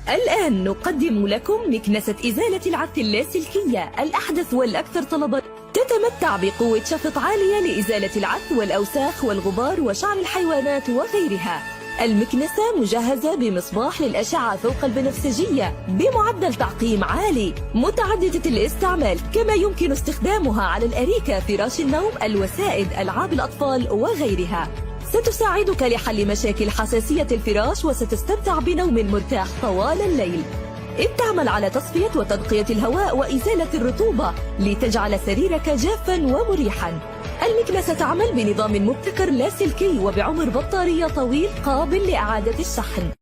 الآن نقدم لكم مكنسة إزالة العث اللاسلكية الأحدث والأكثر طلبا. تتمتع بقوة شفط عالية لإزالة العث والأوساخ والغبار وشعر الحيوانات وغيرها. المكنسة مجهزة بمصباح للأشعة فوق البنفسجية بمعدل تعقيم عالي، متعددة الاستعمال، كما يمكن استخدامها على الأريكة، فراش النوم، الوسائد، ألعاب الأطفال وغيرها. ستساعدك لحل مشاكل حساسية الفراش وستستمتع بنوم مرتاح طوال الليل. إذ تعمل على تصفية وتنقية الهواء وإزالة الرطوبة لتجعل سريرك جافا ومريحا. المكنسة تعمل بنظام مبتكر لاسلكي وبعمر بطارية طويل قابل لإعادة الشحن.